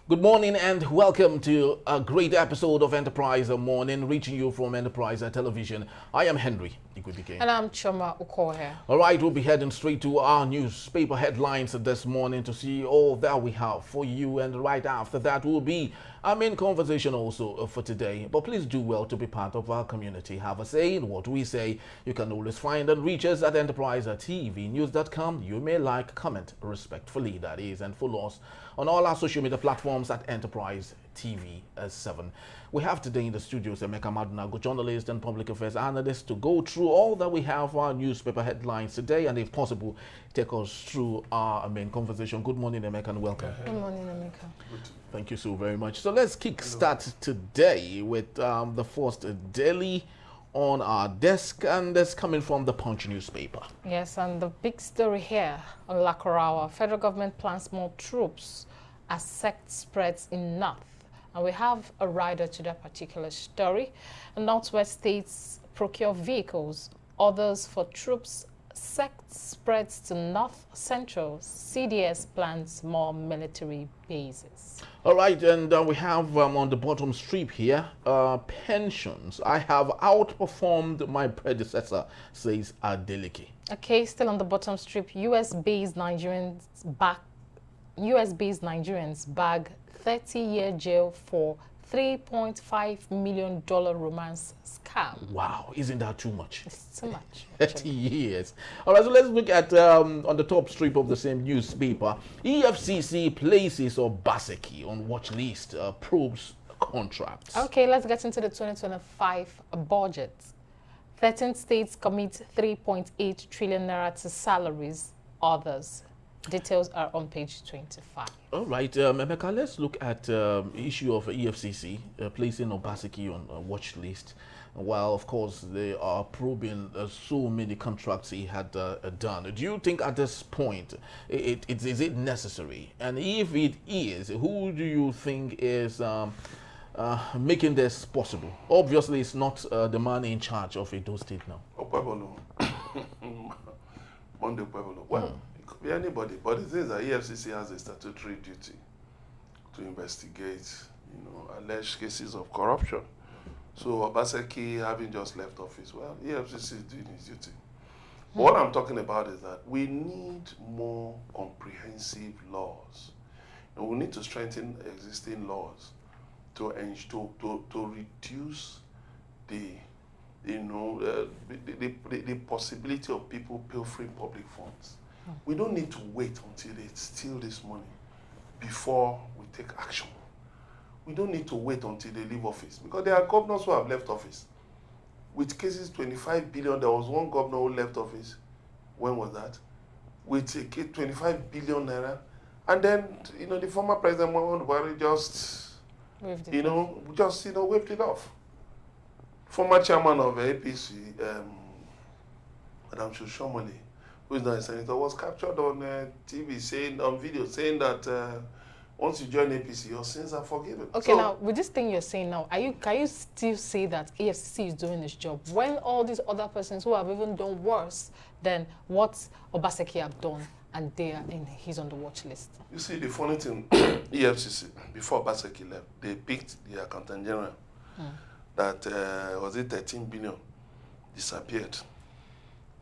Good morning and welcome to a great episode of Enterprise Morning, reaching you from Enterprise Television. I am Henry Igwebike. And I'm Choma Ukohe. All right, we'll be heading straight to our newspaper headlines this morning to see all that we have for you. And right after that will be our main conversation also for today. But please do well to be part of our community. Have a say in what we say. You can always find and reach us at enterprisetvnews.com. You may like, comment respectfully, that is, and follow us on all our social media platforms at Enterprise TV 7. We have today in the studios Emeka Madunago, journalist and public affairs analyst, to go through all that we have for our newspaper headlines today, and if possible, take us through our main conversation. Good morning, Emeka, and welcome. Good morning, Emeka. Thank you so very much. So let's kick start today with the first daily on our desk, and that's coming from the Punch newspaper. Yes, and the big story here on Lakurawa, federal government plans more troops as sect spreads in North. And we have a rider to that particular story. Northwest states procure vehicles, others for troops. Sect spreads to North Central. CDS plans more military bases. All right, and we have on the bottom strip here, pensions. I have outperformed my predecessor, says Adeleke. Okay, still on the bottom strip, US-based Nigerians bag 30-year jail for $3.5 million romance scam. Wow, isn't that too much? It's too much. 30 years. All right, so let's look at on the top strip of the same newspaper. EFCC places Obaseki on watch list, probes contracts. Okay, let's get into the 2025 budget. 13 states commit 3.8 trillion naira to salaries, others. Details are on page 25. All right, Emeka, let's look at the issue of EFCC placing Obaseki on a watch list. While, of course, they are probing so many contracts he had done. Do you think at this point, is it necessary? And if it is, who do you think is making this possible? Obviously, it's not the man in charge of Edo State now. Pueblo. Monday Pueblo. Well, it could be anybody, but the thing is that EFCC has a statutory duty to investigate, alleged cases of corruption. So Obaseki, having just left office, well, EFCC is doing his duty. But what I'm talking about is that we need more comprehensive laws. And we need to strengthen existing laws to reduce the possibility of people pilfering public funds. We don't need to wait until they steal this money before we take action. We don't need to wait until they leave office, because there are governors who have left office with cases 25 billion. There was one governor who left office. When was that? With 25 billion naira, and then the former president Muhammadu Buhari just waved it off. Former chairman of APC, Madam Shoshomole, who is now a senator, was captured on TV on video saying that once you join APC, your sins are forgiven. Okay, so, now, with this thing you're saying now, can you still say that EFCC is doing its job when all these other persons who have even done worse than what Obaseki have done, and he's on the watch list? You see, the funny thing, EFCC, before Obaseki left, they picked the accountant general. That was it 13 billion disappeared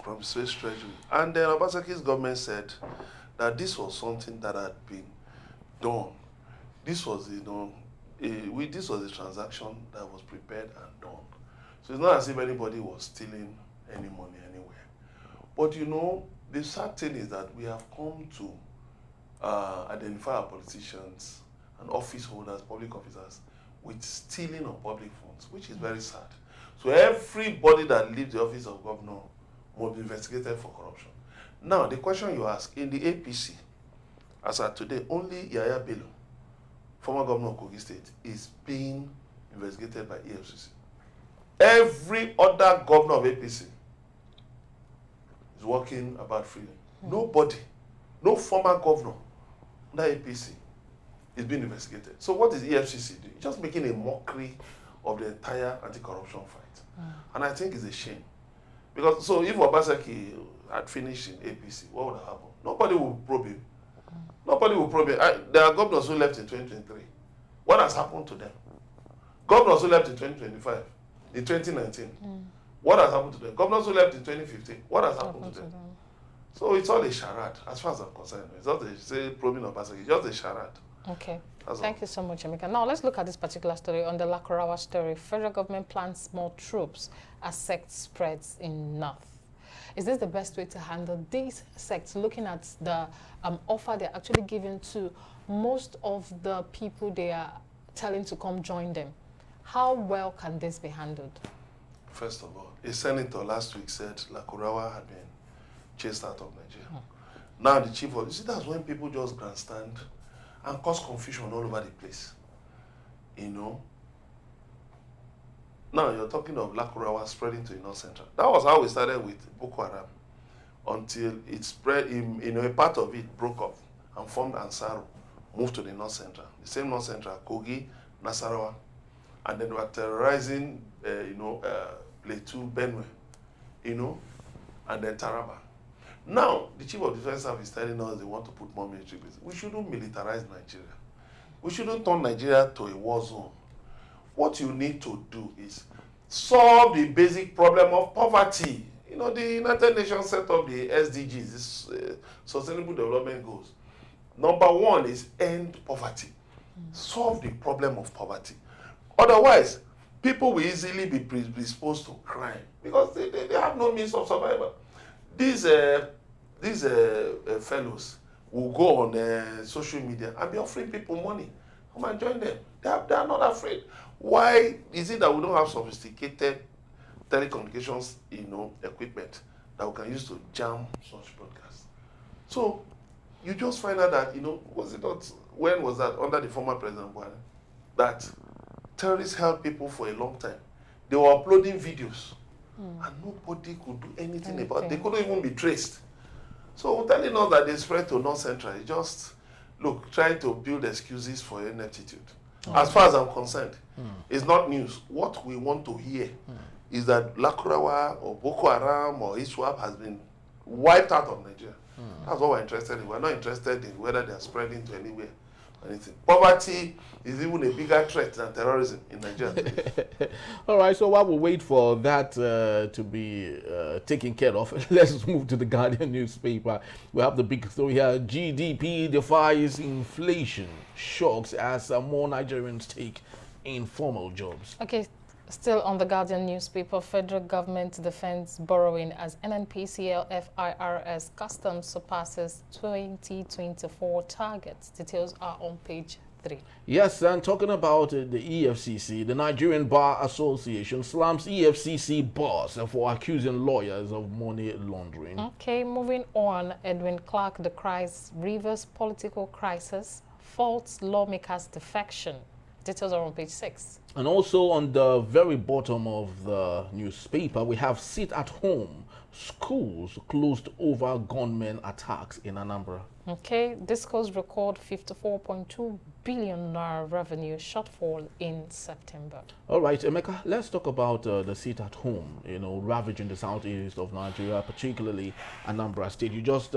from Swiss Treasury. And then Obaseki's government said that this was something that had been done. This was, this was a transaction that was prepared and done. So it's not as if anybody was stealing any money anywhere. But the sad thing is that we have come to identify our politicians and office holders, public officers, with stealing of public funds, which is very sad. So everybody that leaves the office of governor must be investigated for corruption. Now, the question you ask, in the APC, as of today, only Yaya Bello, former governor of Kogi State, is being investigated by EFCC. Every other governor of APC is working about freedom. Nobody, no former governor under APC is being investigated. So what is EFCC doing? Just making a mockery of the entire anti-corruption fight. And I think it's a shame. Because, so if Obaseki had finished in APC, what would have happened? Nobody would probe him. Nobody will probably. There are governors who left in 2023. What has happened to them? Governors who left in 2025, in 2019. What has happened to them? Governors who left in 2015. What has happened to them? So it's all a charade, as far as I'm concerned. It's not a probing of Basaki. It's just a charade. Okay. Thank you so much, Emeka. Now let's look at this particular story. On the Lakurawa story, federal government plans more troops as sect spreads in North. Is this the best way to handle these sects, looking at the offer they're actually giving to most of the people they are telling to come join them? How well can this be handled? First of all, a senator last week said Lakurawa had been chased out of Nigeria. Now the chief of, you see, that's when people just grandstand and cause confusion all over the place. You know? Now you're talking of Lakurawa spreading to the North Central. That was how we started with Boko Haram, until it spread, a part of it broke off and formed Ansaru, moved to the North Central. The same North Central, Kogi, Nasarawa, and then they were terrorizing, Plateau, Benue, and then Taraba. Now, the Chief of Defense Staff is telling us they want to put more military bases. We shouldn't militarize Nigeria. We shouldn't turn Nigeria to a war zone. What you need to do is solve the basic problem of poverty. The United Nations set up the SDGs, this, Sustainable Development Goals. Number one is end poverty. Solve the problem of poverty. Otherwise, people will easily be predisposed to crime because they have no means of survival. These fellows will go on social media and be offering people money. Come and join them. They are not afraid. Why is it that we don't have sophisticated telecommunications, equipment that we can use to jam such broadcasts? So you just find out that, was it not, when was that, under the former President Buhari, that terrorists held people for a long time. They were uploading videos and nobody could do anything about it. They couldn't even be traced. So telling us that they spread to North Central is just, trying to build excuses for ineptitude. As far as I'm concerned, it's not news. What we want to hear is that Lakurawa or Boko Haram or ISWAP has been wiped out of Nigeria. That's what we're interested in. We're not interested in whether they're spreading to anywhere. Anything. Poverty is even a bigger threat than terrorism in Nigeria today. All right, so while we wait for that to be taken care of, let's move to the Guardian newspaper. We have the big story here. GDP defies inflation, shocks as more Nigerians take informal jobs. Okay. Still on the Guardian newspaper, federal government defends borrowing as NNPCL FIRS customs surpasses 2024 targets. Details are on page 3. Yes, and talking about the EFCC, the Nigerian Bar Association slams EFCC boss for accusing lawyers of money laundering. Okay, moving on, Edwin Clark decries Rivers political crisis, faults lawmakers' defection. Details are on page 6. And also on the very bottom of the newspaper, we have sit at home. Schools closed over gunmen attacks in Anambra. Okay, Discos record 54.2 billion naira revenue shortfall in September. All right, Emeka, let's talk about the sit at home, ravaging the southeast of Nigeria, particularly Anambra State. You just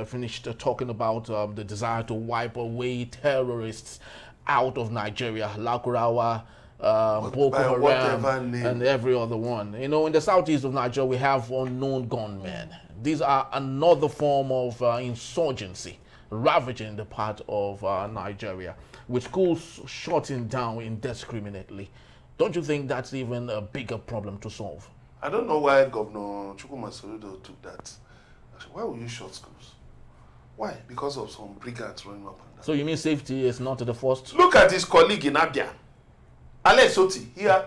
finished talking about the desire to wipe away terrorists out of Nigeria, Lakurawa, Boko Haram, and every other one. In the southeast of Nigeria, we have unknown gunmen. These are another form of insurgency, ravaging the part of Nigeria, with schools shutting down indiscriminately. Don't you think that's even a bigger problem to solve? I don't know why Governor Chukwuma Soludo took that. Actually, why will you shut schools? Why? Because of some brigands running up and down. So you mean safety is not the first? Look at his colleague in Abia, Ale Soti, here.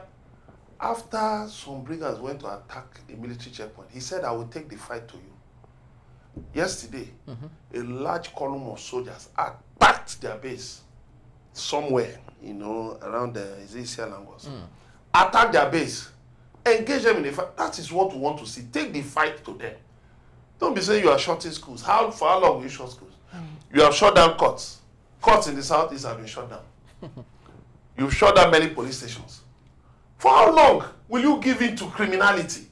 After some brigands went to attack a military checkpoint, he said, I will take the fight to you. Yesterday, a large column of soldiers attacked their base somewhere, around the Isia Langos. Attack their base, engage them in a fight. That is what we want to see. Take the fight to them. Don't be saying you are shutting schools. For how long will you shut schools? You have shut down courts. Courts in the southeast have been shut down. You've shut down many police stations. For how long will you give in to criminality?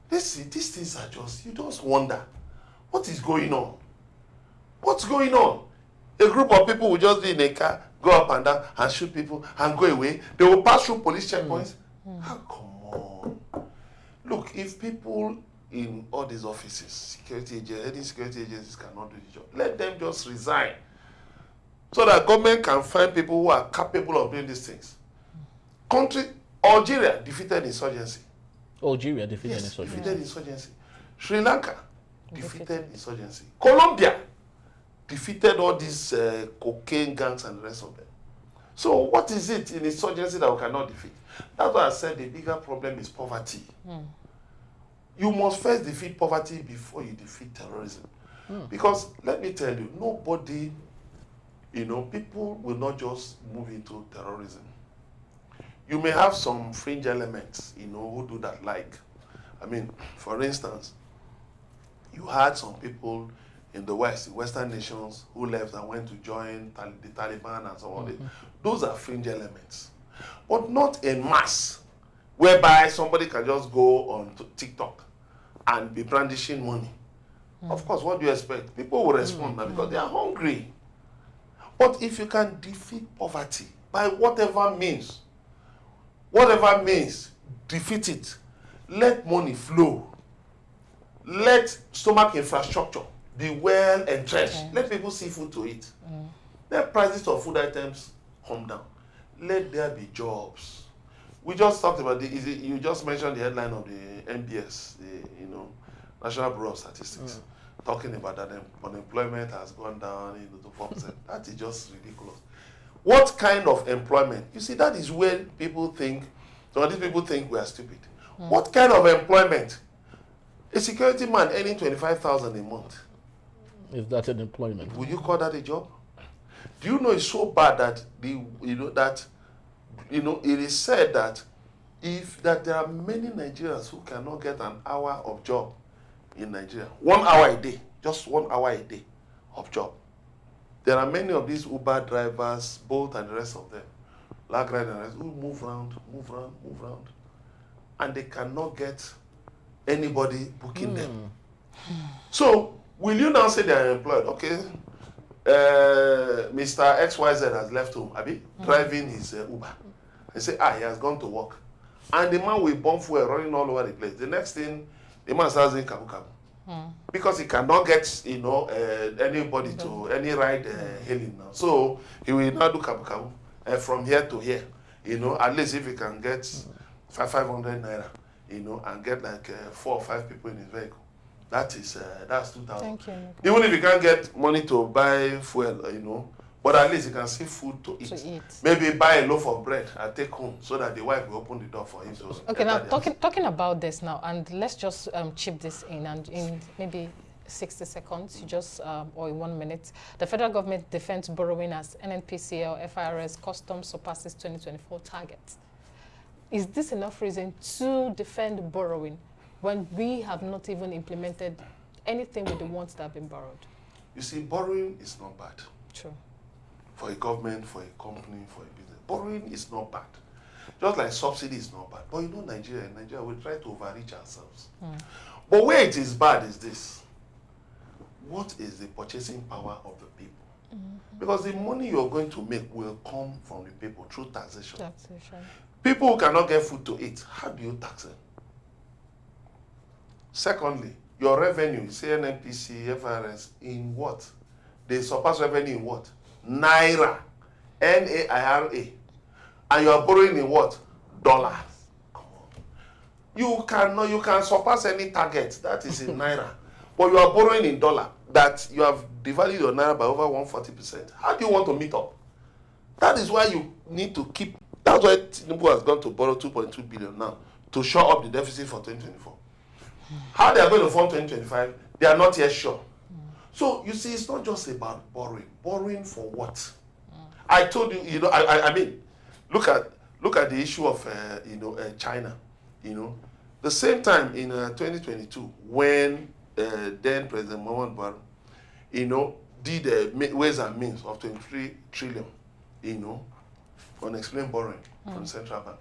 These things are just, you just wonder, what is going on? What's going on? A group of people will just be in a car, go up and down and shoot people and go away. They will pass through police checkpoints. Come on. Look, if people in all these offices, security agents, any security agencies cannot do the job, let them just resign. So that government can find people who are capable of doing these things. Algeria defeated insurgency. Algeria defeated Yes, insurgency. defeated insurgency. Sri Lanka defeated insurgency. Colombia defeated all these cocaine gangs and the rest of them. So what is it in insurgency that we cannot defeat? That's why I said the bigger problem is poverty. You must first defeat poverty before you defeat terrorism. Because let me tell you, nobody, people will not just move into terrorism. You may have some fringe elements, who do that, like, for instance, you had some people in the West, the Western nations, who left and went to join the Taliban and so on. Those are fringe elements. But not en masse, whereby somebody can just go on to TikTok and be brandishing money. Of course, what do you expect? People will respond now because they are hungry. But if you can defeat poverty by whatever means, defeat it. Let money flow. Let stomach infrastructure be well entrenched. Okay. Let people see food to eat. Let prices of food items come down. Let there be jobs. We just talked about you just mentioned the headline of the NBS, the National Bureau of Statistics, talking about that unemployment has gone down to 4%. That is just ridiculous. What kind of employment? You see, that is where people think, some of these people think we are stupid. What kind of employment? A security man earning 25,000 a month. Is that an employment? Would you call that a job? Do you know it's so bad that it is said that there are many Nigerians who cannot get an hour of job in Nigeria. 1 hour a day, just 1 hour a day of job. There are many of these Uber drivers, Bolt and the rest of them, Lakurawa and the rest, who move around, and they cannot get anybody booking them. So, will you now say they are employed? Okay, Mr. XYZ has left home, driving his Uber. They say, he has gone to work. And the man will bomb fuel running all over the place. The next thing, the man starts in kabu-kabu. Because he cannot get, anybody to any ride hailing now. So he will now do kabu-kabu from here to here. At least if he can get 500 naira, and get like 4 or 5 people in his vehicle, that's 2,000. Thank you. Even if he can't get money to buy fuel, but at least he can see food to eat. Maybe buy a loaf of bread and take home so that the wife will open the door for him. Okay, now talking about this now, and let's just chip this in, and in maybe 60 seconds, you just or in 1 minute, the federal government defends borrowing as NNPCL, FIRS, customs surpasses 2024 targets. Is this enough reason to defend borrowing when we have not even implemented anything with the ones that have been borrowed? You see, borrowing is not bad. True. For a government, for a company, for a business. Borrowing is not bad. Just like subsidy is not bad. But in Nigeria, we try to overreach ourselves. But where it is bad is this. What is the purchasing power of the people? Because the money you're going to make will come from the people through taxation. People who cannot get food to eat, how do you tax them? Secondly, your revenue, NNPC, FRS, in what? They surpass revenue in what? Naira. N-A-I-R-A. And you are borrowing in what? Dollars. Come on. You can surpass any target that is in Naira. But you are borrowing in dollar that you have devalued your Naira by over 140%. How do you want to meet up? That is why you need to keep. That's why Tinubu has gone to borrow 2.2 billion now to shore up the deficit for 2024. How they are going to fund 2025, they are not yet sure. So you see, it's not just about borrowing. Borrowing for what? I told you, look at the issue of China. The same time in 2022 when then President Muhammad Buhari, did ways and means of 23 trillion, unexplained borrowing from the central bank.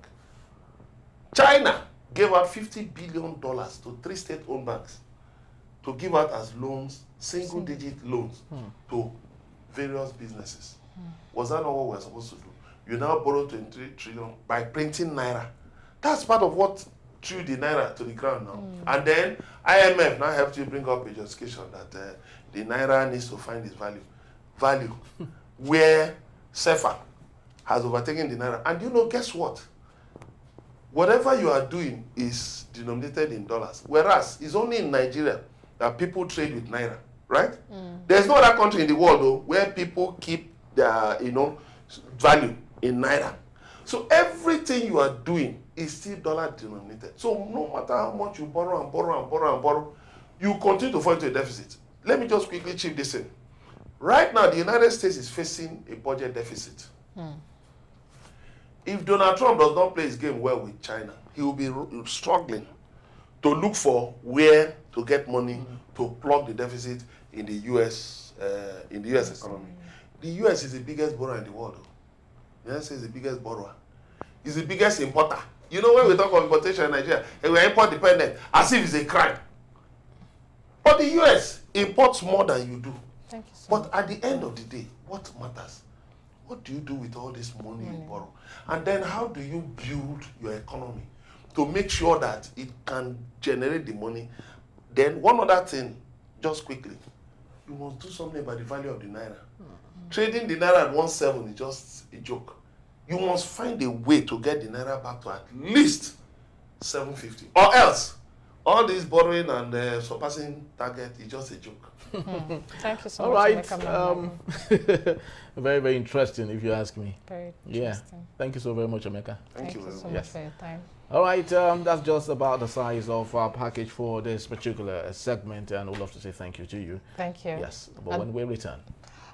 China gave out $50 billion to 3 state-owned banks to give out as loans, single-digit loans to various businesses. Was that not what we're supposed to do? You now borrow 23 trillion by printing naira. That's part of what threw the naira to the ground now. And then IMF now helped you bring up a justification that the naira needs to find its value where SEFA has overtaken the naira. And you know, guess what? Whatever you are doing is denominated in dollars, whereas it's only in Nigeria that people trade with naira, right? There's no other country in the world though where people keep their value in naira. So everything you are doing is still dollar denominated. So no matter how much you borrow and borrow and borrow and borrow, you continue to fall into a deficit. Let me just quickly chip this in. Right now, the United States is facing a budget deficit. If Donald Trump does not play his game well with China, he will be struggling to look for where to get money to plug the deficit in the U.S. Economy. The U.S. is the biggest borrower in the world. The United States is the biggest borrower. It's the biggest importer. You know, when we talk of importation in Nigeria, and we're import dependent, as if it's a crime. But the U.S. imports more than you do. Thank you so But much. at the end of the day, what matters? What do you do with all this money you borrow? And then how do you build your economy to make sure that it can generate the money? Then one other thing, just quickly, you must do something about the value of the naira. Trading the naira at 1.7 is just a joke. You must find a way to get the naira back to at least 750, or else all this borrowing and surpassing target is just a joke. Thank you so All much. right. Emeka. Very, very interesting, if you ask me. Very Yeah. interesting. Thank you so very much, Emeka. Thank you so very much much. Yes. for your time. All right, that's just about the size of our package for this particular segment, and we'd love to say thank you to you. Thank you. Yes, but And when we return.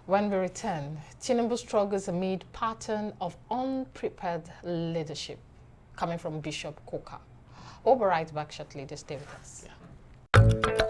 when we return, Tinubu struggles amid pattern of unprepared leadership coming from Bishop Coker. We'll be right back shortly. Just stay with us. Yeah.